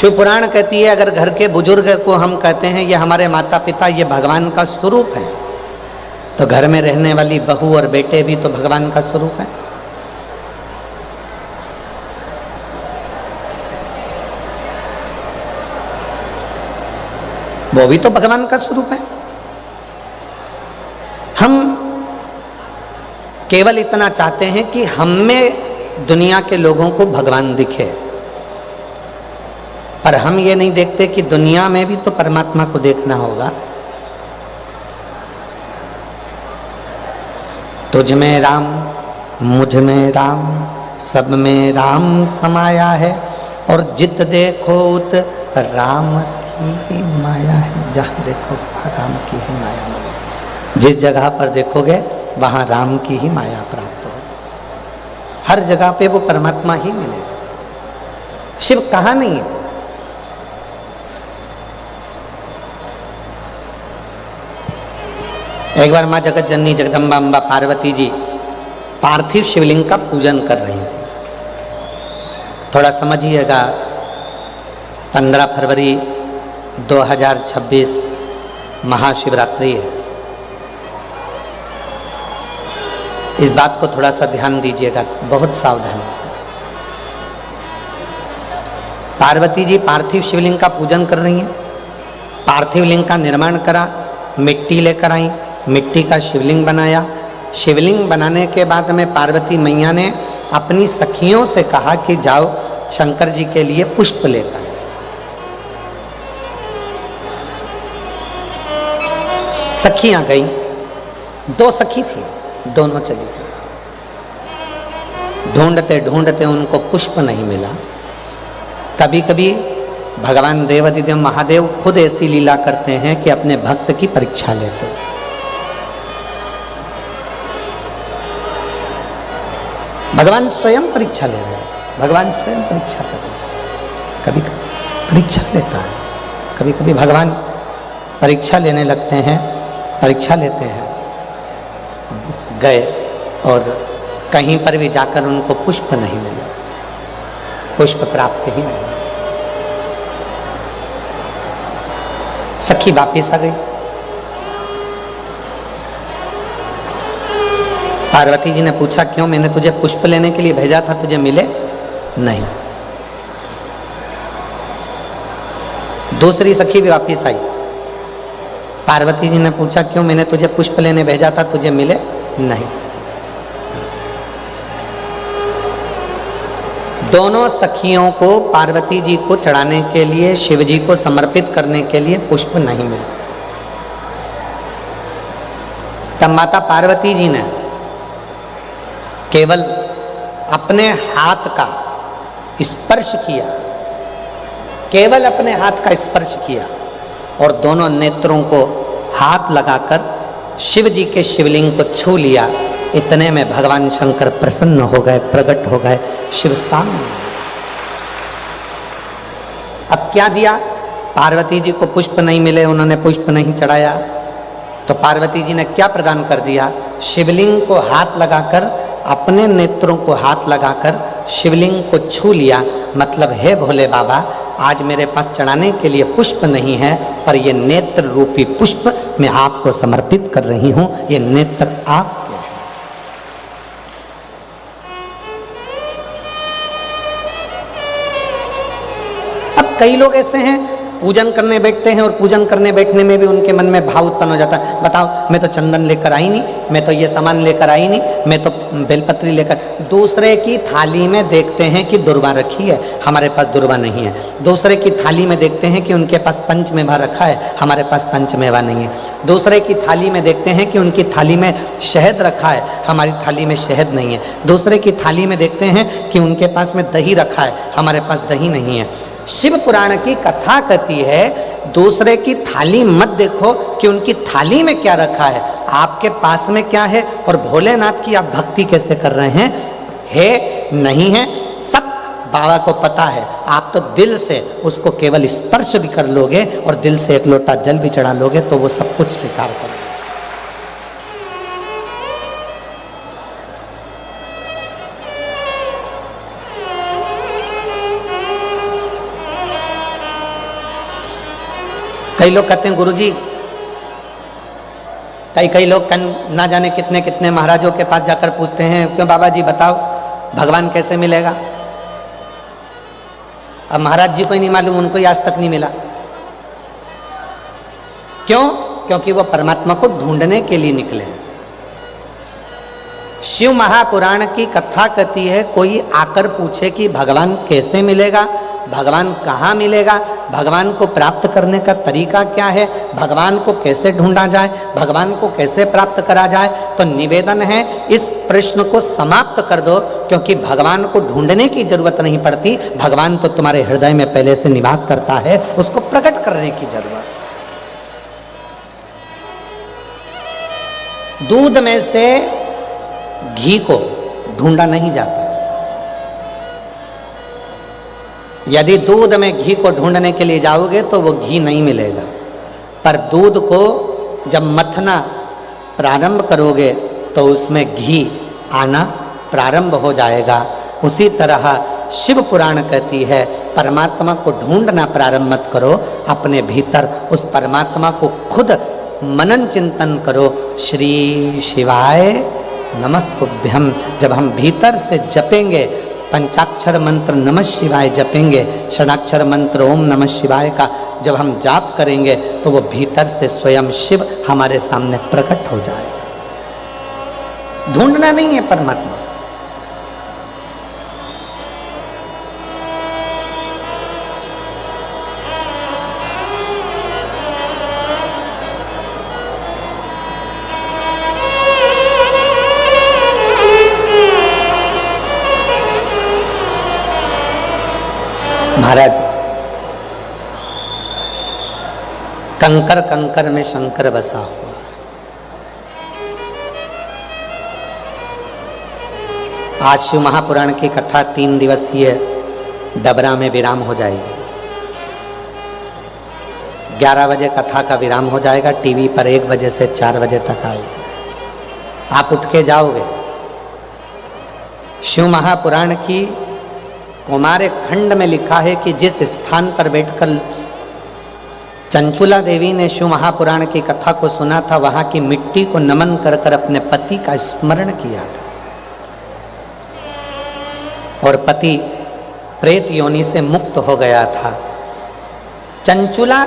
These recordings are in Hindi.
शिव पुराण कहती है अगर घर के बुजुर्ग को हम कहते हैं ये हमारे माता पिता, ये भगवान का स्वरूप है, तो घर में रहने वाली बहू और बेटे भी तो भगवान का स्वरूप है। वो भी तो भगवान का स्वरूप है। हम केवल इतना चाहते हैं कि हम में दुनिया के लोगों को भगवान दिखे, पर हम ये नहीं देखते कि दुनिया में भी तो परमात्मा को देखना होगा। तुझ में राम, मुझ में राम, सब में राम समाया है, और जित देखो उत राम की माया है। जहाँ देखो राम की ही माया मिलेगी। जिस जगह पर देखोगे वहाँ राम की ही माया प्राप्त होगी। हर जगह पे वो परमात्मा ही मिलेगा। शिव कहाँ नहीं है? एक बार माँ जगत जननी जगदम्बा अम्बा पार्वती जी पार्थिव शिवलिंग का पूजन कर रही थी। थोड़ा समझिएगा, 15 फरवरी 2026 महाशिवरात्रि है। इस बात को थोड़ा सा ध्यान दीजिएगा, बहुत सावधानी से। पार्वती जी पार्थिव शिवलिंग का पूजन कर रही हैं। पार्थिव लिंग का निर्माण करा, मिट्टी लेकर आई, मिट्टी का शिवलिंग बनाया। शिवलिंग बनाने के बाद में पार्वती मैया ने अपनी सखियों से कहा कि जाओ शंकर जी के लिए पुष्प लेकर। सखियां गई, 2 सखी थी, दोनों चली गई। ढूंढते ढूंढते उनको पुष्प नहीं मिला। कभी कभी भगवान देवाधिदेव महादेव खुद ऐसी लीला करते हैं कि अपने भक्त की परीक्षा लेते हैं। भगवान स्वयं परीक्षा ले रहे हैं, भगवान स्वयं परीक्षा कर रहे हैं। कभी कभी परीक्षा लेता है, कभी कभी भगवान परीक्षा लेने लगते हैं, परीक्षा लेते हैं। गए और कहीं पर भी जाकर उनको पुष्प नहीं मिला, पुष्प प्राप्त ही नहीं। सखी वापिस आ गई। पार्वती जी ने पूछा क्यों? मैंने तुझे पुष्प लेने के लिए भेजा था, तुझे मिले नहीं। दूसरी सखी भी वापिस आई। पार्वती जी ने पूछा क्यों? मैंने तुझे पुष्प लेने भेजा था, तुझे मिले नहीं। दोनों सखियों को पार्वती जी को चढ़ाने के लिए, शिव जी को समर्पित करने के लिए पुष्प नहीं मिले। तब माता पार्वती जी ने केवल अपने हाथ का स्पर्श किया, केवल अपने हाथ का स्पर्श किया और दोनों नेत्रों को हाथ लगाकर शिव जी के शिवलिंग को छू लिया। इतने में भगवान शंकर प्रसन्न हो गए, प्रकट हो गए, शिव सामने। अब क्या दिया? पार्वती जी को पुष्प नहीं मिले, उन्होंने पुष्प नहीं चढ़ाया, तो पार्वती जी ने क्या प्रदान कर दिया? शिवलिंग को हाथ लगाकर, अपने नेत्रों को हाथ लगाकर शिवलिंग को छू लिया। मतलब हे भोले बाबा, आज मेरे पास चढ़ाने के लिए पुष्प नहीं है, पर ये नेत्र रूपी पुष्प मैं आपको समर्पित कर रही हूं। ये नेत्र आपके हैं। अब कई लोग ऐसे हैं, पूजन करने बैठते हैं और पूजन करने बैठने में भी उनके मन में भाव उत्पन्न हो जाता है। बताओ, मैं तो चंदन लेकर आई नहीं, मैं तो ये सामान लेकर आई नहीं, मैं तो बेलपत्री लेकर। दूसरे की थाली में देखते हैं कि दुर्वा रखी है, हमारे पास दुर्वा नहीं है। दूसरे की थाली में देखते हैं कि उनके पास पंचमेवा रखा है, हमारे पास पंचमेवा नहीं है। दूसरे की थाली में देखते हैं कि उनकी थाली में शहद रखा है, हमारी थाली में शहद नहीं है। दूसरे की थाली में देखते हैं कि उनके पास में दही रखा है, हमारे पास दही नहीं है। शिव पुराण की कथा कहती है दूसरे की थाली मत देखो कि उनकी थाली में क्या रखा है, आपके पास में क्या है। और भोलेनाथ की आप भक्ति कैसे कर रहे हैं? है नहीं है, सब बाबा को पता है। आप तो दिल से उसको केवल स्पर्श भी कर लोगे और दिल से एक लोटा जल भी चढ़ा लोगे तो वो सब कुछ स्वीकार करोगे। कई लोग कहते हैं गुरुजी, कई लोग ना जाने कितने कितने महाराजों के पास जाकर पूछते हैं, क्यों बाबा जी बताओ भगवान कैसे मिलेगा। अब महाराज जी को ही नहीं मालूम, उनको ही आज तक नहीं मिला। क्यों? क्योंकि वो परमात्मा को ढूंढने के लिए निकले हैं। शिव महापुराण की कथा कहती है, कोई आकर पूछे कि भगवान कैसे मिलेगा, भगवान कहाँ मिलेगा, भगवान को प्राप्त करने का तरीका क्या है, भगवान को कैसे ढूंढा जाए, भगवान को कैसे प्राप्त करा जाए, तो निवेदन है इस प्रश्न को समाप्त कर दो, क्योंकि भगवान को ढूंढने की जरूरत नहीं पड़ती। भगवान तो तुम्हारे हृदय में पहले से निवास करता है, उसको प्रकट करने की जरूरत। दूध में से घी को ढूंढा नहीं जाता। यदि दूध में घी को ढूंढने के लिए जाओगे तो वो घी नहीं मिलेगा, पर दूध को जब मथना प्रारंभ करोगे तो उसमें घी आना प्रारंभ हो जाएगा। उसी तरह शिव पुराण कहती है, परमात्मा को ढूंढना प्रारंभ मत करो, अपने भीतर उस परमात्मा को खुद मनन चिंतन करो। श्री शिवाय नमस्तुभ्यम जब हम भीतर से जपेंगे, पंचाक्षर मंत्र नमः शिवाय जपेंगे, षडाक्षर मंत्र ओम नमः शिवाय का जब हम जाप करेंगे, तो वो भीतर से स्वयं शिव हमारे सामने प्रकट हो जाएगा। ढूंढना नहीं है परमात्मा। महाराज, कंकर कंकर में शंकर बसा हुआ। आज शिव महापुराण की कथा 3 दिवसीय डबरा में विराम हो जाएगी। 11 बजे कथा का विराम हो जाएगा, टीवी पर 1 बजे से 4 बजे तक आएगी। आप उठ के जाओगे। शिव महापुराण की कुमार खंड में लिखा है कि जिस स्थान पर बैठकर चंचुला देवी ने शिव महापुराण की कथा को सुना था, वहां की मिट्टी को नमन कर कर अपने पति का स्मरण किया था, और पति प्रेत योनि से मुक्त हो गया था। चंचुला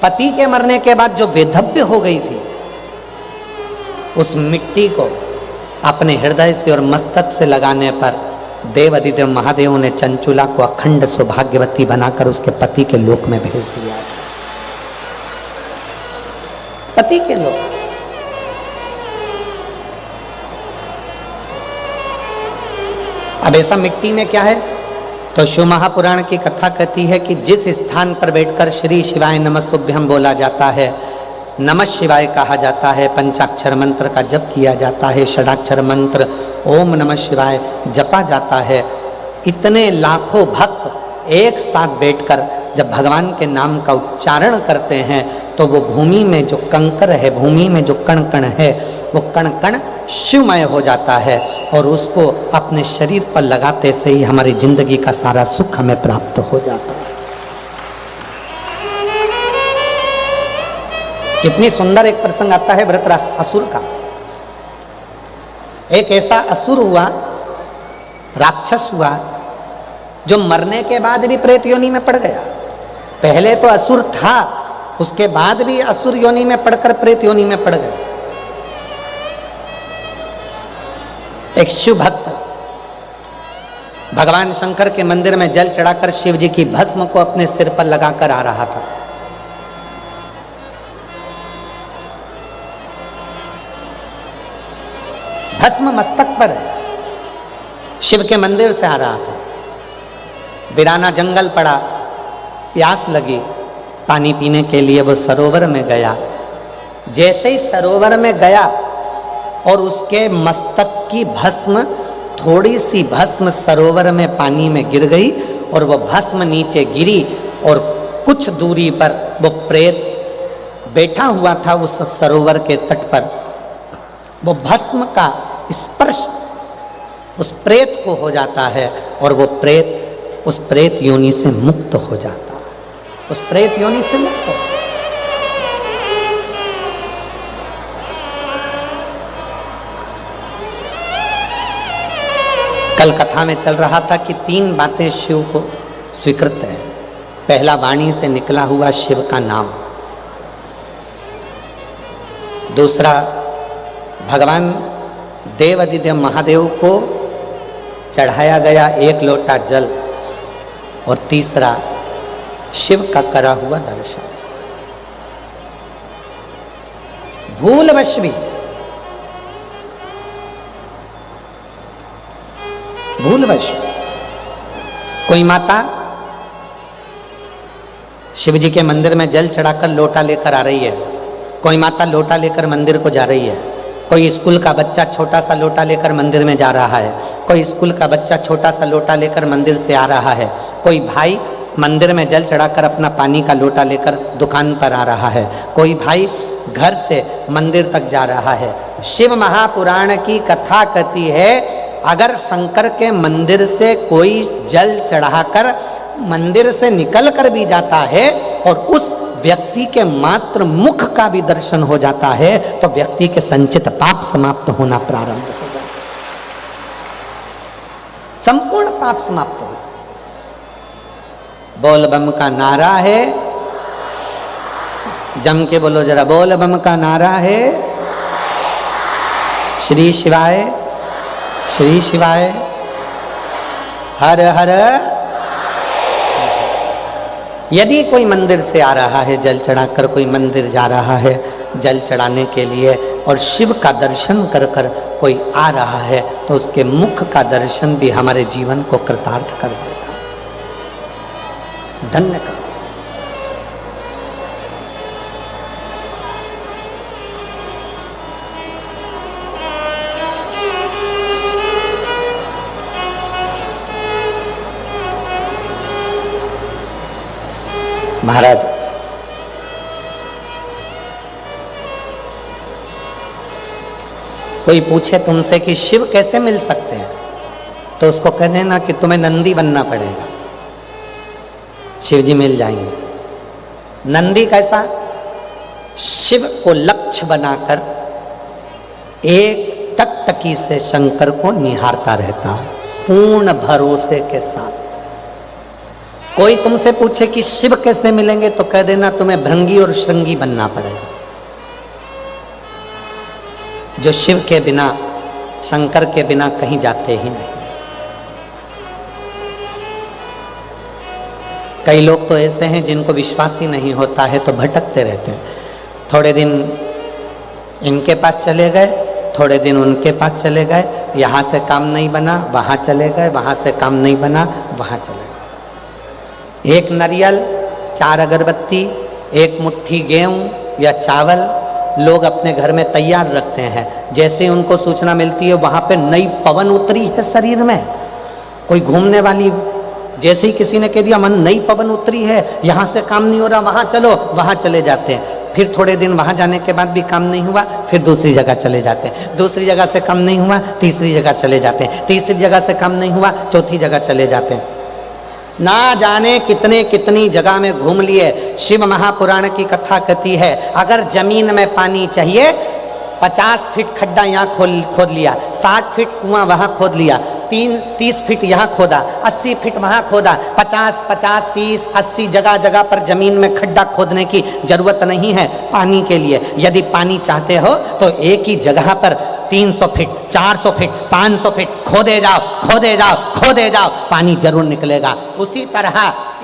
पति के मरने के बाद जो वेधव्य हो गई थी, उस मिट्टी को अपने हृदय से और मस्तक से लगाने पर देव अधिदेव महादेव ने चंचुला को अखंड सौभाग्यवती बनाकर उसके पति के लोक में भेज दिया था। पति के लोक। अब ऐसा मिट्टी में क्या है? तो शिव महापुराण की कथा कहती है कि जिस स्थान पर बैठकर श्री शिवाय नमस्तुभ्यम बोला जाता है, नमः शिवाय कहा जाता है, पंचाक्षर मंत्र का जप किया जाता है, षडाक्षर मंत्र ओम नमः शिवाय जपा जाता है, इतने लाखों भक्त एक साथ बैठकर जब भगवान के नाम का उच्चारण करते हैं, तो वो भूमि में जो कंकर है, भूमि में जो कण कण है, वो कण कण शिवमय हो जाता है, और उसको अपने शरीर पर लगाते से ही हमारी जिंदगी का सारा सुख हमें प्राप्त हो जाता है। कितनी सुंदर एक प्रसंग आता है वृत्रासुर का। एक ऐसा असुर हुआ, राक्षस हुआ, जो मरने के बाद भी प्रेत योनि में पड़ गया। पहले तो असुर था, उसके बाद भी असुर योनि में पड़कर प्रेत योनि में पड़ गया। एक शिव भक्त भगवान शंकर के मंदिर में जल चढ़ाकर शिव जी की भस्म को अपने सिर पर लगाकर आ रहा था। भस्म मस्तक पर है, शिव के मंदिर से आ रहा था। वीराना जंगल पड़ा, प्यास लगी, पानी पीने के लिए वो सरोवर में गया। जैसे ही सरोवर में गया और उसके मस्तक की भस्म, थोड़ी सी भस्म सरोवर में पानी में गिर गई, और वो भस्म नीचे गिरी, और कुछ दूरी पर वो प्रेत बैठा हुआ था उस सरोवर के तट पर। वो भस्म का स्पर्श उस प्रेत को हो जाता है, और वो प्रेत उस प्रेत योनि से मुक्त हो जाता है। उस प्रेत योनि से मुक्त हो। कल कथा में चल रहा था कि 3 बातें शिव को स्वीकृत है। पहला, वाणी से निकला हुआ शिव का नाम। दूसरा, भगवान देवादिदेव महादेव को चढ़ाया गया 1 लोटा जल। और तीसरा, शिव का करा हुआ दर्शन। भूलवश भी, भूलवश कोई माता शिव जी के मंदिर में जल चढ़ाकर लोटा लेकर आ रही है, कोई माता लोटा लेकर मंदिर को जा रही है, कोई स्कूल का बच्चा छोटा सा लोटा लेकर मंदिर में जा रहा है, कोई स्कूल का बच्चा छोटा सा लोटा लेकर मंदिर से आ रहा है, कोई भाई मंदिर में जल चढ़ाकर अपना पानी का लोटा लेकर दुकान पर आ रहा है, कोई भाई घर से मंदिर तक जा रहा है। शिव महापुराण की कथा कहती है, अगर शंकर के मंदिर से कोई जल चढ़ाकर मंदिर से निकल कर भी जाता है और उस व्यक्ति के मात्र मुख का भी दर्शन हो जाता है, तो व्यक्ति के संचित पाप समाप्त होना प्रारंभ हो जाता है। संपूर्ण पाप समाप्त हो। बोल बम का नारा है, जम के बोलो जरा, बोल बम का नारा है। श्री शिवाय, श्री शिवाय, हर हर। यदि कोई मंदिर से आ रहा है जल चढ़ाकर, कोई मंदिर जा रहा है जल चढ़ाने के लिए और शिव का दर्शन कर कर कोई आ रहा है, तो उसके मुख का दर्शन भी हमारे जीवन को कृतार्थ कर देता, धन्य कर। महाराज, कोई पूछे तुमसे कि शिव कैसे मिल सकते हैं, तो उसको कह देना कि तुम्हें नंदी बनना पड़ेगा, शिव जी मिल जाएंगे। नंदी कैसा? शिव को लक्ष्य बनाकर एक टकटकी से शंकर को निहारता रहता है पूर्ण भरोसे के साथ। कोई तुमसे पूछे कि शिव कैसे मिलेंगे, तो कह देना तुम्हें भृंगी और श्रृंगी बनना पड़ेगा। जो शिव के बिना, शंकर के बिना कहीं जाते ही नहीं। कई लोग तो ऐसे हैं जिनको विश्वास ही नहीं होता है, तो भटकते रहते हैं। थोड़े दिन इनके पास चले गए, थोड़े दिन उनके पास चले गए, यहाँ से काम नहीं बना वहाँ चले गए, वहाँ से काम नहीं बना वहाँ चले गए। एक नारियल, 4 अगरबत्ती, एक मुट्ठी गेहूँ या चावल लोग अपने घर में तैयार रखते हैं। जैसे उनको सूचना मिलती है वहाँ पे नई पवन उतरी है शरीर में, कोई घूमने वाली, जैसे ही किसी ने कह दिया मन नई पवन उतरी है, यहाँ से काम नहीं हो रहा, वहाँ चलो, वहाँ चले जाते हैं। फिर थोड़े दिन वहाँ जाने के बाद भी काम नहीं हुआ, फिर दूसरी जगह चले जाते हैं। दूसरी जगह से काम नहीं हुआ, तीसरी जगह चले जाते हैं। तीसरी जगह से काम नहीं हुआ, चौथी जगह चले जाते हैं। ना जाने कितने कितनी जगह में घूम लिए। शिव महापुराण की कथा कहती है, अगर जमीन में पानी चाहिए, 50 फीट खड्डा यहाँ खोद लिया, 60 फीट कुआं वहाँ खोद लिया, 30 फीट यहाँ खोदा, 80 फीट वहाँ खोदा, 50, 30, 80 जगह जगह पर जमीन में खड्डा खोदने की जरूरत नहीं है पानी के लिए। यदि पानी चाहते हो तो एक ही जगह पर 300 फीट, 400 फीट, 500 फीट खोदे जाओ, खोदे जाओ, खोदे जाओ, पानी जरूर निकलेगा। उसी तरह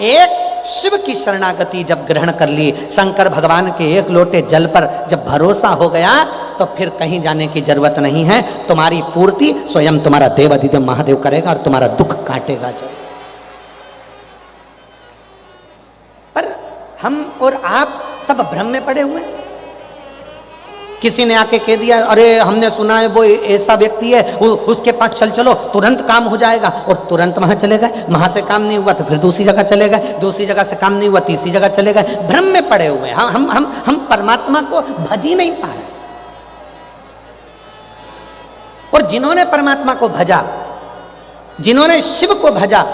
एक शिव की शरणागति जब ग्रहण कर ली, शंकर भगवान के 1 लोटे जल पर जब भरोसा हो गया, तो फिर कहीं जाने की जरूरत नहीं है। तुम्हारी पूर्ति स्वयं तुम्हारा देवादिदेव महादेव करेगा और तुम्हारा दुख काटेगा जरूर। पर हम और आप सब भ्रम में पड़े हुए। किसी ने आके कह दिया, अरे हमने सुना है वो ऐसा व्यक्ति है, उसके पास चलो, तुरंत काम हो जाएगा, और तुरंत वहां चले गए। वहां से काम नहीं हुआ तो फिर दूसरी जगह चले गए, दूसरी जगह से काम नहीं हुआ, तीसरी जगह चले गए। भ्रम में पड़े हुए हम परमात्मा को भज ही नहीं पा रहे। और जिन्होंने परमात्मा को भजा, जिन्होंने शिव को भजा,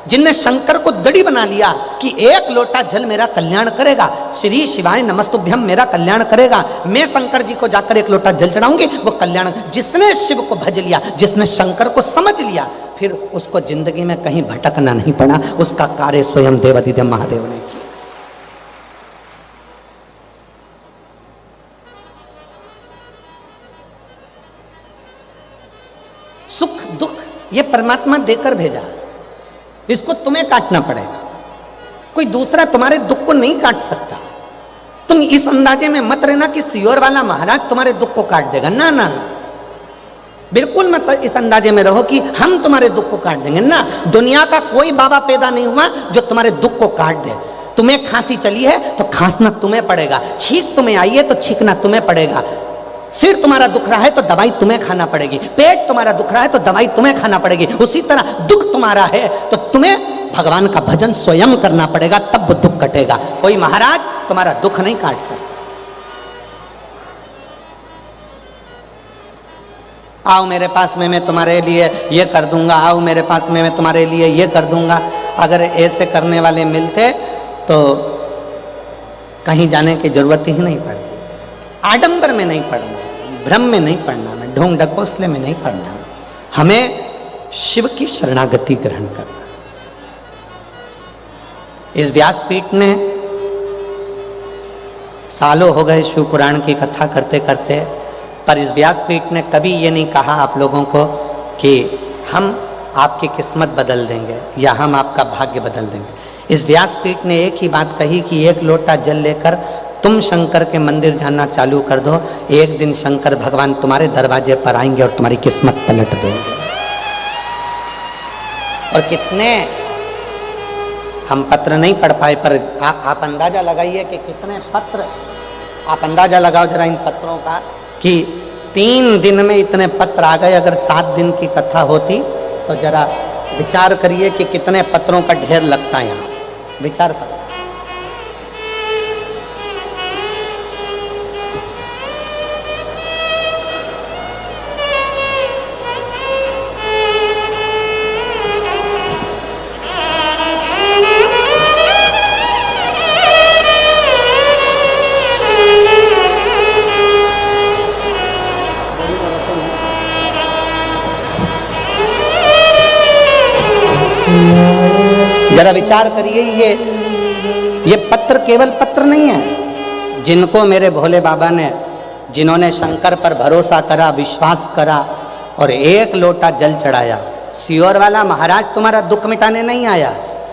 जिनने शंकर को दड़ी बना लिया कि एक लोटा जल मेरा कल्याण करेगा, श्री शिवाय नमस्तुभ्यम मेरा कल्याण करेगा, मैं शंकर जी को जाकर एक लोटा जल चढ़ाऊंगी, वो कल्याण। जिसने शिव को भज लिया, जिसने शंकर को समझ लिया, फिर उसको जिंदगी में कहीं भटकना नहीं पड़ा, उसका कार्य स्वयं देवाधिदेव महादेव ने किया। सुख दुख ये परमात्मा देकर भेजा, इसको तुम्हें काटना पड़ेगा, कोई दूसरा तुम्हारे दुख को नहीं काट सकता। तुम इस अंदाजे में मत रहना कि सियोर वाला महाराज तुम्हारे दुख को काट देगा, ना ना ना, बिल्कुल मत इस अंदाजे में रहो कि हम तुम्हारे दुख को काट देंगे ना। दुनिया का कोई बाबा पैदा नहीं हुआ जो तुम्हारे दुख को काट दे। तुम्हें खांसी चली है तो खांसना तुम्हें पड़ेगा, छींक तुम्हें आई है तो छींकना तुम्हें पड़ेगा, सिर तुम्हारा दुख रहा है तो दवाई तुम्हें खाना पड़ेगी, पेट तुम्हारा दुख रहा है तो दवाई तुम्हें खाना पड़ेगी। उसी तरह दुख तुम्हारा है तो तुम्हें भगवान का भजन स्वयं करना पड़ेगा, तब दुख कटेगा। कोई महाराज तुम्हारा दुख नहीं काट सकता। आओ मेरे पास में मैं तुम्हारे लिए ये कर दूंगा, आओ मेरे पास में मैं तुम्हारे लिए ये कर दूंगा। अगर ऐसे करने वाले मिलते तो कहीं जाने की जरूरत ही नहीं पड़ती। आडंबर में नहीं पड़ना, भ्रम में नहीं पड़ना, में ढोंग ढकोसले में नहीं पड़ना, हमें शिव की शरणागति ग्रहण करना। इस व्यासपीठ ने सालों हो गए शिव पुराण की कथा करते करते, पर इस व्यासपीठ ने कभी ये नहीं कहा आप लोगों को कि हम आपकी किस्मत बदल देंगे या हम आपका भाग्य बदल देंगे। इस व्यासपीठ ने एक ही बात कही कि एक लोटा जल लेकर तुम शंकर के मंदिर जाना चालू कर दो, एक दिन शंकर भगवान तुम्हारे दरवाजे पर आएंगे और तुम्हारी किस्मत पलट देंगे। और कितने हम पत्र नहीं पढ़ पाए, पर आप अंदाजा लगाइए कि कितने पत्र, आप अंदाजा लगाओ जरा इन पत्रों का कि 3 दिन में इतने पत्र आ गए। अगर 7 दिन की कथा होती तो जरा विचार करिए कि कितने पत्रों का ढेर लगता है यहाँ, विचार करो। जरा विचार करिए, ये पत्र केवल पत्र नहीं है। जिनको मेरे भोले बाबा ने, जिन्होंने शंकर पर भरोसा करा, विश्वास करा और एक लोटा जल चढ़ाया, सियोर वाला महाराज तुम्हारा दुख मिटाने नहीं आया,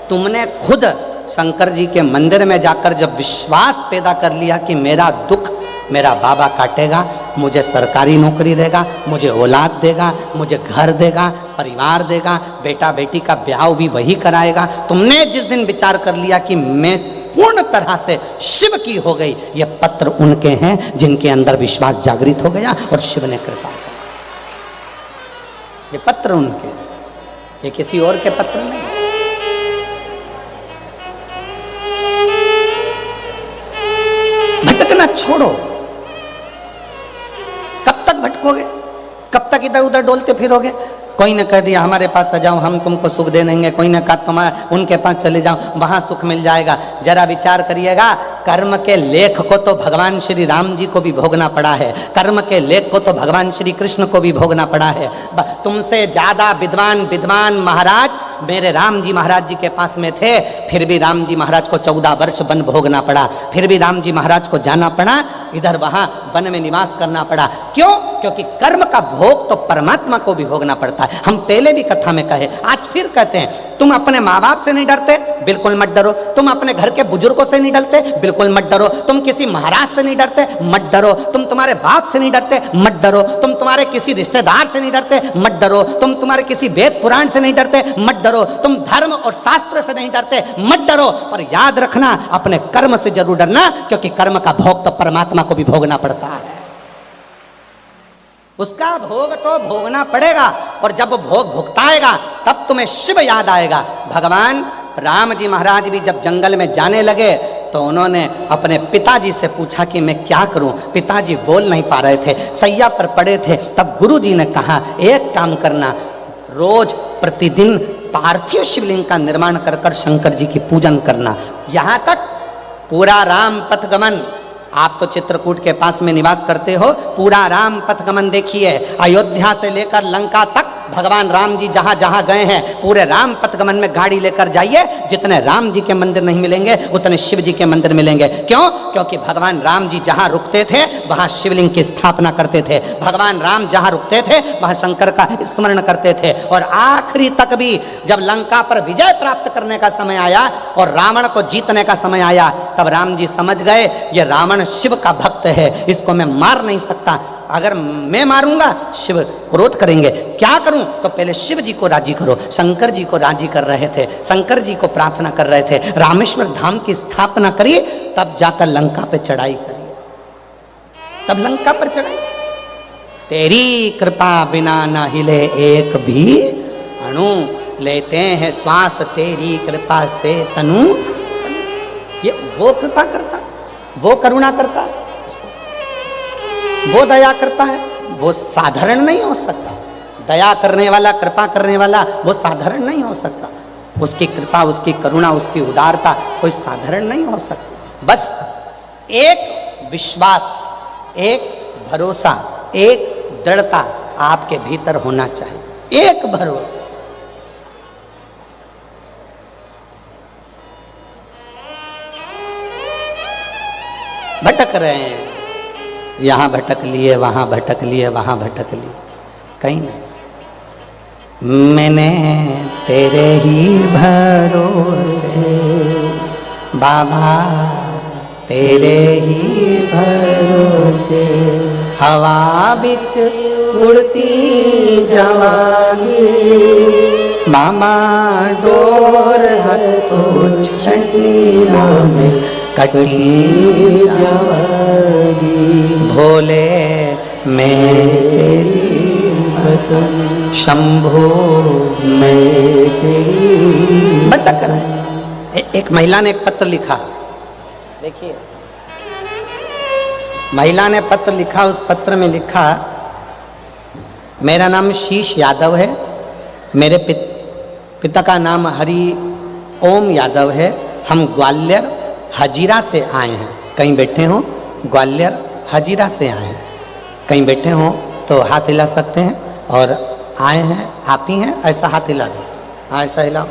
तुमने खुद शंकर जी के मंदिर में जाकर जब विश्वास पैदा कर लिया कि मेरा दुख मेरा बाबा काटेगा, मुझे सरकारी नौकरी देगा, मुझे औलाद देगा, मुझे घर देगा, परिवार देगा, बेटा बेटी का ब्याह भी वही कराएगा। तुमने जिस दिन विचार कर लिया कि मैं पूर्ण तरह से शिव की हो गई, ये पत्र उनके हैं जिनके अंदर विश्वास जागृत हो गया और शिव ने कृपा की। ये पत्र उनके, ये किसी और के पत्र नहीं। भटकना छोड़ो, कब तक भटकोगे, कब तक इधर उधर डोलते फिरोगे। कोई ने कह दिया हमारे पास आ जाओ हम तुमको सुख दे देंगे, कोई ने कहा तुम्हारा उनके पास चले जाओ वहां सुख मिल जाएगा। जरा विचार करिएगा, कर्म के लेख को तो भगवान श्री राम जी को भी भोगना पड़ा है, कर्म के लेख को तो भगवान श्री कृष्ण को भी भोगना पड़ा है। तुमसे ज्यादा विद्वान महाराज मेरे राम जी महाराज जी के पास में थे, फिर भी राम जी महाराज को 14 वर्ष वन भोगना पड़ा, फिर भी राम जी महाराज को जाना पड़ा, इधर वहां वन में निवास करना पड़ा। क्यों? क्योंकि कर्म का भोग तो परमात्मा को भी भोगना पड़ता है। हम पहले भी कथा में कहे, आज फिर कहते हैं, तुम अपने माँ बाप से नहीं डरते, बिल्कुल मत डरो। तुम अपने घर के बुजुर्गों से नहीं डरते, बिल्कुल मत डरो। तुम किसी महाराज से नहीं डरते, मत डरो। तुम तुम्हारे बाप से नहीं डरते, मत डरो। तुम तुम्हारे किसी रिश्तेदार से नहीं डरते, मत डरो। तुम तुम्हारे किसी वेद पुराण से नहीं डरते, मत डरो। तुम धर्म और शास्त्र से नहीं डरते, मत डरो। पर याद रखना, अपने कर्म से जरूर डरना, क्योंकि कर्म का भोग तो परमात्मा को भी भोगना पड़ता है। उसका भोग तो भोगना पड़ेगा, और जब भोग भुगताएगा तब तुम्हें शिव याद आएगा। भगवान राम जी महाराज भी जब जंगल में जाने लगे तो उन्होंने अपने पिताजी से पूछा कि मैं क्या करूं। पिताजी बोल नहीं पा रहे थे, सैया पर पड़े थे। तब गुरुजी ने कहा, एक काम करना, रोज प्रतिदिन पार्थिव शिवलिंग का निर्माण कर कर शंकर जी की पूजन करना। यहाँ तक पूरा राम पथगमन, आप तो चित्रकूट के पास में निवास करते हो, पूरा राम पथगमन देखिए, अयोध्या से लेकर लंका तक भगवान राम जी जहाँ जहाँ गए हैं पूरे राम पथगमन में गाड़ी लेकर जाइए, जितने राम जी के मंदिर नहीं मिलेंगे उतने शिव जी के मंदिर मिलेंगे। क्यों? क्योंकि भगवान राम जी जहाँ रुकते थे वहाँ शिवलिंग की स्थापना करते थे, भगवान राम जहाँ रुकते थे वहाँ शंकर का स्मरण करते थे। और आखिरी तक भी जब लंका पर विजय प्राप्त करने का समय आया और रावण को जीतने का समय आया, तब राम जी समझ गए ये रावण शिव का भक्त है, इसको मैं मार नहीं सकता, अगर मैं मारूंगा शिव क्रोध करेंगे, क्या करूं? तो पहले शिव जी को राजी करो। शंकर जी को राजी कर रहे थे, शंकर जी को प्रार्थना कर रहे थे, रामेश्वर धाम की स्थापना करिए, तब जाकर लंका पे चढ़ाई करिए, तब लंका पर चढ़ाई। तेरी कृपा बिना न हिले एक भी अणु, लेते हैं श्वास तेरी कृपा से तनु। ये वो कृपा करता, वो करुणा करता, वो दया करता है, वो साधारण नहीं हो सकता। दया करने वाला, कृपा करने वाला वो साधारण नहीं हो सकता। उसकी कृपा, उसकी करुणा, उसकी उदारता कोई साधारण नहीं हो सकती। बस एक विश्वास, एक भरोसा, एक दृढ़ता आपके भीतर होना चाहिए, एक भरोसा। भटक रहे हैं, यहाँ भटक लिए, वहाँ भटक लिए, वहाँ भटक लिए, कहीं नहीं। मैंने तेरे ही भरोसे बाबा, तेरे ही भरोसे हवा बिच उड़ती जावांगी, बाबा डोर हाथों छठीला में कटी जावांगी, भोले मैं तेरी भक्त, शंभो मैं तेरी। भटक रहे। एक महिला ने एक पत्र लिखा, देखिए महिला ने पत्र लिखा, उस पत्र में लिखा, मेरा नाम शीश यादव है, मेरे पिता का नाम हरि ओम यादव है, हम ग्वालियर हजीरा से आए हैं। कहीं बैठे हो, ग्वालियर हजीरा से आए हैं, कहीं बैठे हो तो हाथ हिला सकते हैं, और आए हैं आप ही हैं, ऐसा हाथ हिला दो, हाँ ऐसा हिलाओ।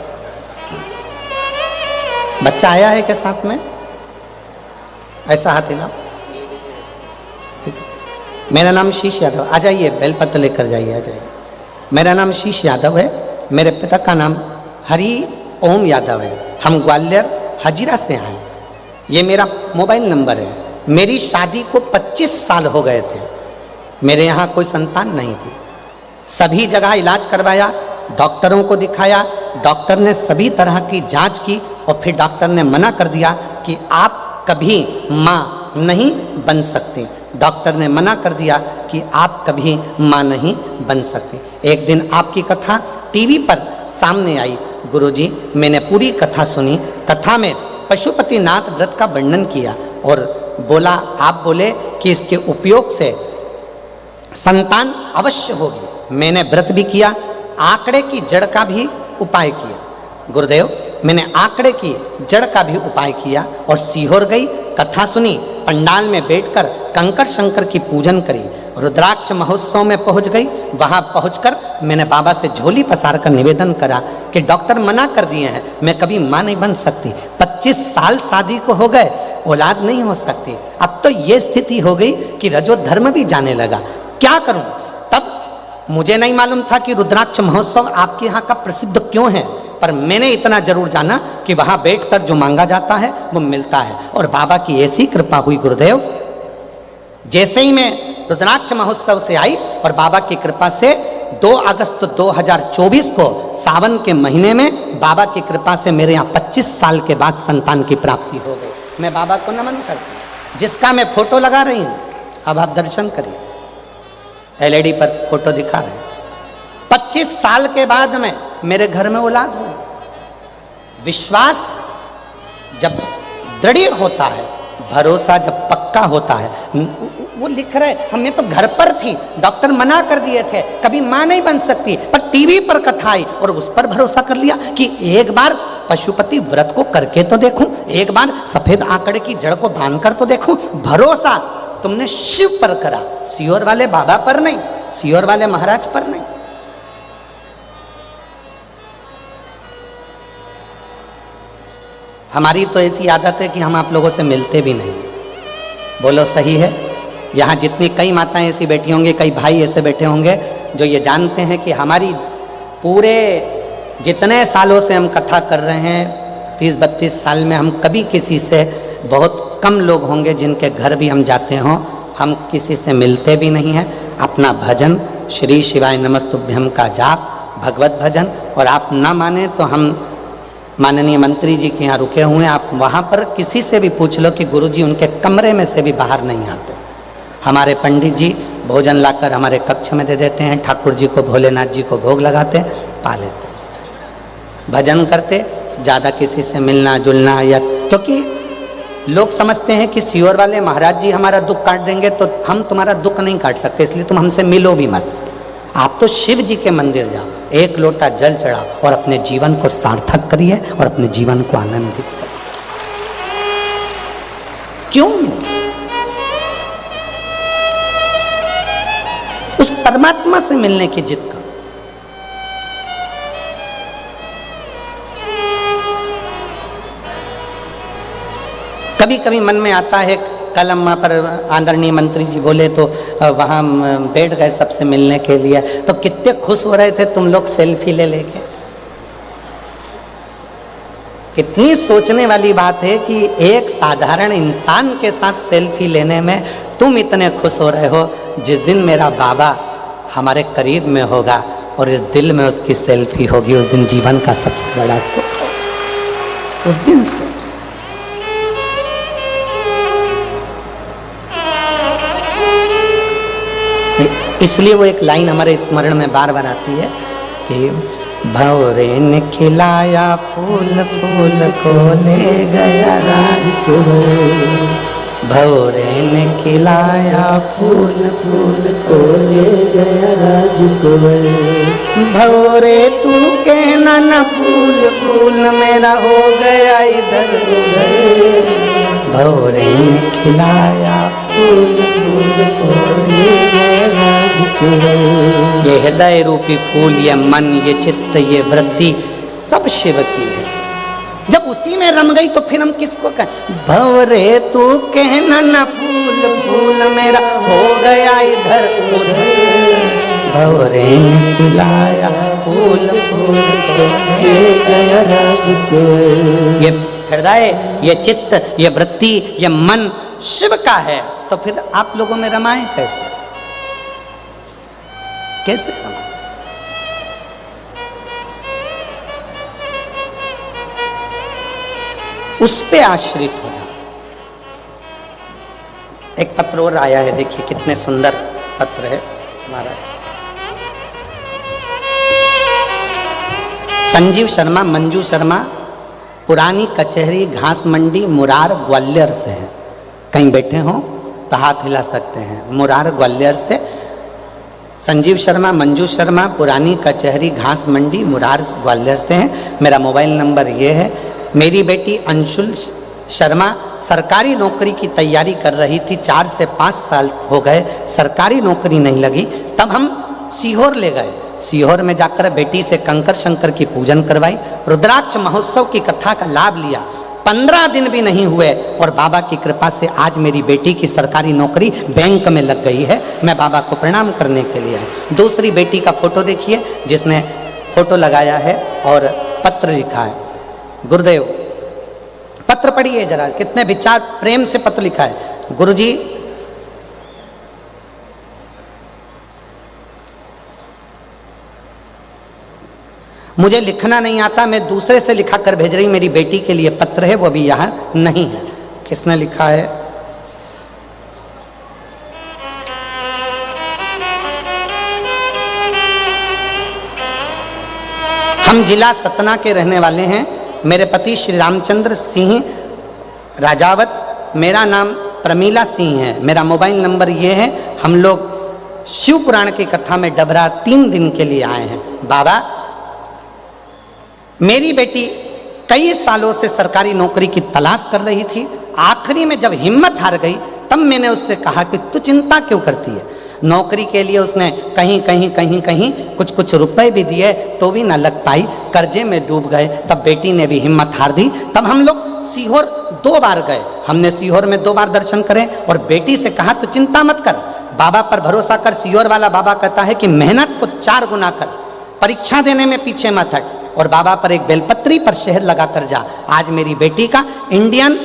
बच्चा आया है के साथ में, ऐसा हाथ हिलाओ, ठीक है। मेरा नाम शीश यादव, आ जाइए, बेलपत्र लेकर जाइए, आ जाइए। मेरा नाम शीश यादव है, मेरे पिता का नाम हरि ओम यादव है, हम ग्वालियर हजीरा से आए। ये मेरा मोबाइल नंबर है। मेरी शादी को 25 साल हो गए थे, मेरे यहाँ कोई संतान नहीं थी, सभी जगह इलाज करवाया, डॉक्टरों को दिखाया, डॉक्टर ने सभी तरह की जांच की, और फिर डॉक्टर ने मना कर दिया कि आप कभी माँ नहीं बन सकती। डॉक्टर ने मना कर दिया कि आप कभी माँ नहीं बन सकती। एक दिन आपकी कथा टीवी पर सामने आई, गुरुजी मैंने पूरी कथा सुनी, कथा में पशुपतिनाथ व्रत का वर्णन किया, और बोला, आप बोले कि इसके उपयोग से संतान अवश्य होगी। मैंने व्रत भी किया, आंकड़े की जड़ का भी उपाय किया। गुरुदेव मैंने आंकड़े की जड़ का भी उपाय किया, और सीहोर गई, कथा सुनी, पंडाल में बैठकर कंकर शंकर की पूजन करी, रुद्राक्ष महोत्सव में पहुंच गई। वहां पहुंचकर मैंने बाबा से झोली पसार कर निवेदन करा कि डॉक्टर मना कर दिए हैं, मैं कभी माँ नहीं बन सकती, 25 साल शादी को हो गए, औलाद नहीं हो सकती। अब तो ये स्थिति हो गई कि रजो धर्म भी जाने लगा, क्या करूं? तब मुझे नहीं मालूम था कि रुद्राक्ष महोत्सव आपके यहाँ का प्रसिद्ध क्यों है, पर मैंने इतना जरूर जाना कि वहां बैठकर जो मांगा जाता है वो मिलता है। और बाबा की ऐसी कृपा हुई गुरुदेव, जैसे ही मैं रुद्राक्ष महोत्सव से आई और बाबा की कृपा से 2 अगस्त 2024 को सावन के महीने में बाबा की कृपा से मेरे यहाँ 25 साल के बाद संतान की प्राप्ति हो गई। मैं बाबा को नमन करती हूँ, जिसका मैं फोटो लगा रही हूँ, अब आप दर्शन करिए, LED पर फोटो दिखा रहे हैं। 25 साल के बाद में मेरे घर में औलाद हो। विश्वास जब दृढ़ होता है, भरोसा जब पक्का होता है, वो लिख रहे, हमें तो घर पर थी, डॉक्टर मना कर दिए थे, कभी माँ नहीं बन सकती, पर टीवी पर कथा आई और उस पर भरोसा कर लिया कि एक बार पशुपति व्रत को करके तो देखूं, एक बार सफेद आंकड़े की जड़ को बांध कर तो देखूं। भरोसा तुमने शिव पर करा, सियोर वाले बाबा पर नहीं, सियोर वाले महाराज पर नहीं। हमारी तो ऐसी आदत है कि हम आप लोगों से मिलते भी नहीं। बोलो सही है? यहाँ जितनी कई माताएं ऐसी बैठी होंगी, कई भाई ऐसे बैठे होंगे जो ये जानते हैं कि हमारी पूरे जितने सालों से हम कथा कर रहे हैं, 30-32 साल में हम कभी किसी से, बहुत कम लोग होंगे जिनके घर भी हम जाते हों, हम किसी से मिलते भी नहीं हैं। अपना भजन श्री शिवाय नमस्तुभ्यम का जाप, भगवत भजन, और आप ना माने तो हम माननीय मंत्री जी के यहाँ रुके हुए हैं, आप वहाँ पर किसी से भी पूछ लो कि गुरुजी उनके कमरे में से भी बाहर नहीं आते। हमारे पंडित जी भोजन लाकर हमारे कक्ष में दे देते हैं, ठाकुर जी को, भोलेनाथ जी को भोग लगाते, पा लेते, भजन करते, ज़्यादा किसी से मिलना जुलना, या क्योंकि लोग समझते हैं कि सियोर वाले महाराज जी हमारा दुख काट देंगे, तो हम तुम्हारा दुख नहीं काट सकते, इसलिए तुम हमसे मिलो भी मत। आप तो शिव जी के मंदिर जाओ, एक लोटा जल चढ़ाओ और अपने जीवन को सार्थक करिए और अपने जीवन को आनंदित करिए। क्यों नहीं? उस परमात्मा से मिलने की जिद करो। कभी कभी मन में आता है, कल हम वहाँ पर आदरणीय मंत्री जी बोले तो वहाँ बैठ गए सबसे मिलने के लिए, तो कितने खुश हो रहे थे तुम लोग सेल्फी ले लेके। कितनी सोचने वाली बात है कि एक साधारण इंसान के साथ सेल्फी लेने में तुम इतने खुश हो रहे हो। जिस दिन मेरा बाबा हमारे करीब में होगा और इस दिल में उसकी सेल्फी होगी, उस दिन जीवन का सबसे बड़ा सुख होगा। उस दिन सुख। इसलिए वो एक लाइन हमारे स्मरण में बार बार आती है कि भंवरे ने खिलाया फूल, फूल को ले गया राजकुंवर। भंवरे ने खिलाया फूल, फूल को ले गया राजकुंवर। भंवरे तू कहना न फूल, फूल मेरा हो गया इधर उधर। भंवरे ने खिलाया फूल, फूल को ले गया राजकुंवर। ये हृदय रूपी फूल, ये मन, ये चित्त, ये वृद्धि सब शिव की है। जब उसी में रम गई तो फिर हम किसको कहें? भंवरे तू कहना न फूल, फूल मेरा हो गया इधर उधर। भंवरे ने खिलाया फूल, फूल को ले गया राजकुंवर। ये हृदय, ये चित्त, ये वृत्ति, ये मन शिव का है, तो फिर आप लोगों में रमाए कैसे? कैसे रमाए? उस पे आश्रित हो जाओ। एक पत्र और आया है, देखिए कितने सुंदर पत्र है महाराज। संजीव शर्मा, मंजू शर्मा, पुरानी कचहरी, घास मंडी, मुरार, ग्वालियर से है। कहीं बैठे हो तो हाथ हिला सकते हैं। मुरार ग्वालियर से संजीव शर्मा, मंजू शर्मा, पुरानी कचहरी, घास मंडी, मुरार ग्वालियर से हैं। मेरा मोबाइल नंबर ये है। मेरी बेटी अंशुल शर्मा सरकारी नौकरी की तैयारी कर रही थी, 4 से 5 साल हो गए, सरकारी नौकरी नहीं लगी। तब हम सीहोर ले गए। सीहोर में जाकर बेटी से कंकर शंकर की पूजन करवाई, रुद्राक्ष महोत्सव की कथा का लाभ लिया। 15 दिन भी नहीं हुए और बाबा की कृपा से आज मेरी बेटी की सरकारी नौकरी बैंक में लग गई है। मैं बाबा को प्रणाम करने के लिए आई। दूसरी बेटी का फोटो देखिए, जिसने फोटो लगाया है और पत्र लिखा है। गुरुदेव, पत्र पढ़िए जरा, कितने विचार प्रेम से पत्र लिखा है। गुरुजी, मुझे लिखना नहीं आता, मैं दूसरे से लिखा कर भेज रही, मेरी बेटी के लिए पत्र है, वो भी यहाँ नहीं है। किसने लिखा है? हम जिला सतना के रहने वाले हैं। मेरे पति श्री रामचंद्र सिंह राजावत, मेरा नाम प्रमीला सिंह है, मेरा मोबाइल नंबर ये है। हम लोग शिव पुराण की कथा में डबरा 3 दिन के लिए आए हैं। बाबा, मेरी बेटी कई सालों से सरकारी नौकरी की तलाश कर रही थी। आखिरी में जब हिम्मत हार गई तब मैंने उससे कहा कि तू चिंता क्यों करती है। नौकरी के लिए उसने कहीं कुछ रुपए भी दिए तो भी ना लग पाई, कर्जे में डूब गए। तब बेटी ने भी हिम्मत हार दी। तब हम लोग सीहोर 2 बार गए। हमने सीहोर में 2 बार दर्शन करे और बेटी से कहा तू चिंता मत कर, बाबा पर भरोसा कर। सीहोर वाला बाबा कहता है कि मेहनत को 4 गुना कर, परीक्षा देने में पीछे मत हट और बाबा पर एक बेलपत्री पर शहद लगा कर जा। आज मेरी बेटी का इंडियन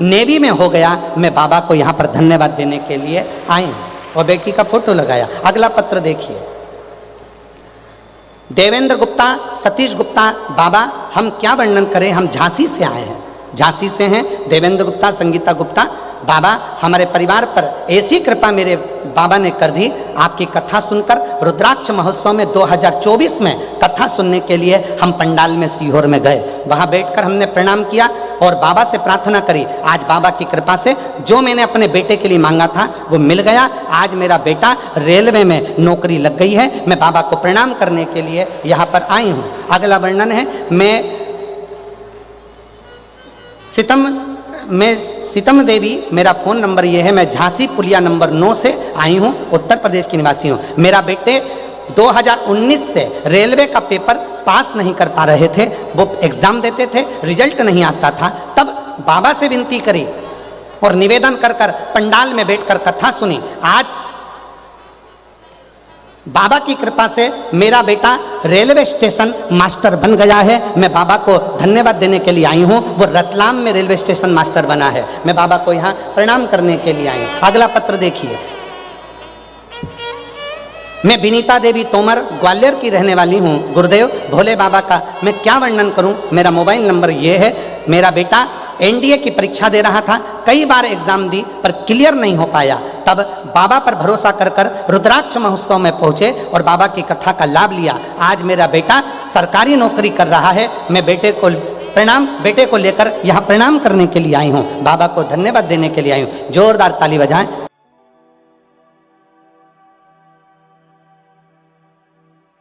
नेवी में हो गया। मैं बाबा को यहाँ पर धन्यवाद देने के लिए आई हूँ और बेटी का फोटो लगाया। अगला पत्र देखिए, देवेंद्र गुप्ता, सतीश गुप्ता। बाबा, हम क्या वर्णन करें, हम झांसी से आए हैं। झांसी से हैं देवेंद्र गुप्ता, संगीता गुप्ता। बाबा, हमारे परिवार पर ऐसी कृपा मेरे बाबा ने कर दी, आपकी कथा सुनकर। रुद्राक्ष महोत्सव में 2024 में कथा सुनने के लिए हम पंडाल में सीहोर में गए। वहाँ बैठकर हमने प्रणाम किया और बाबा से प्रार्थना करी। आज बाबा की कृपा से जो मैंने अपने बेटे के लिए मांगा था वो मिल गया। आज मेरा बेटा रेलवे में नौकरी लग गई है। मैं बाबा को प्रणाम करने के लिए यहाँ पर आई हूँ। अगला वर्णन है, मैं सीतम देवी, मेरा फ़ोन नंबर ये है। मैं झांसी पुलिया नंबर 9 से आई हूँ, उत्तर प्रदेश की निवासी हूँ। मेरा बेटे 2019 से रेलवे का पेपर पास नहीं कर पा रहे थे। वो एग्ज़ाम देते थे, रिजल्ट नहीं आता था। तब बाबा से विनती करी और निवेदन कर कर पंडाल में बैठकर कथा सुनी। आज बाबा की कृपा से मेरा बेटा रेलवे स्टेशन मास्टर बन गया है। मैं बाबा को धन्यवाद देने के लिए आई हूँ। वो रतलाम में रेलवे स्टेशन मास्टर बना है। मैं बाबा को यहाँ प्रणाम करने के लिए आई हूँ। अगला पत्र देखिए, मैं विनीता देवी तोमर, ग्वालियर की रहने वाली हूँ। गुरुदेव भोले बाबा का मैं क्या वर्णन करूँ। मेरा मोबाइल नंबर ये है। मेरा बेटा एनडीए की परीक्षा दे रहा था, कई बार एग्जाम दी पर क्लियर नहीं हो पाया। तब बाबा पर भरोसा कर कर रुद्राक्ष महोत्सव में पहुँचे और बाबा की कथा का लाभ लिया। आज मेरा बेटा सरकारी नौकरी कर रहा है। मैं बेटे को लेकर यहाँ प्रणाम करने के लिए आई हूँ। बाबा को धन्यवाद देने के लिए आई हूँ। जोरदार ताली बजाएं।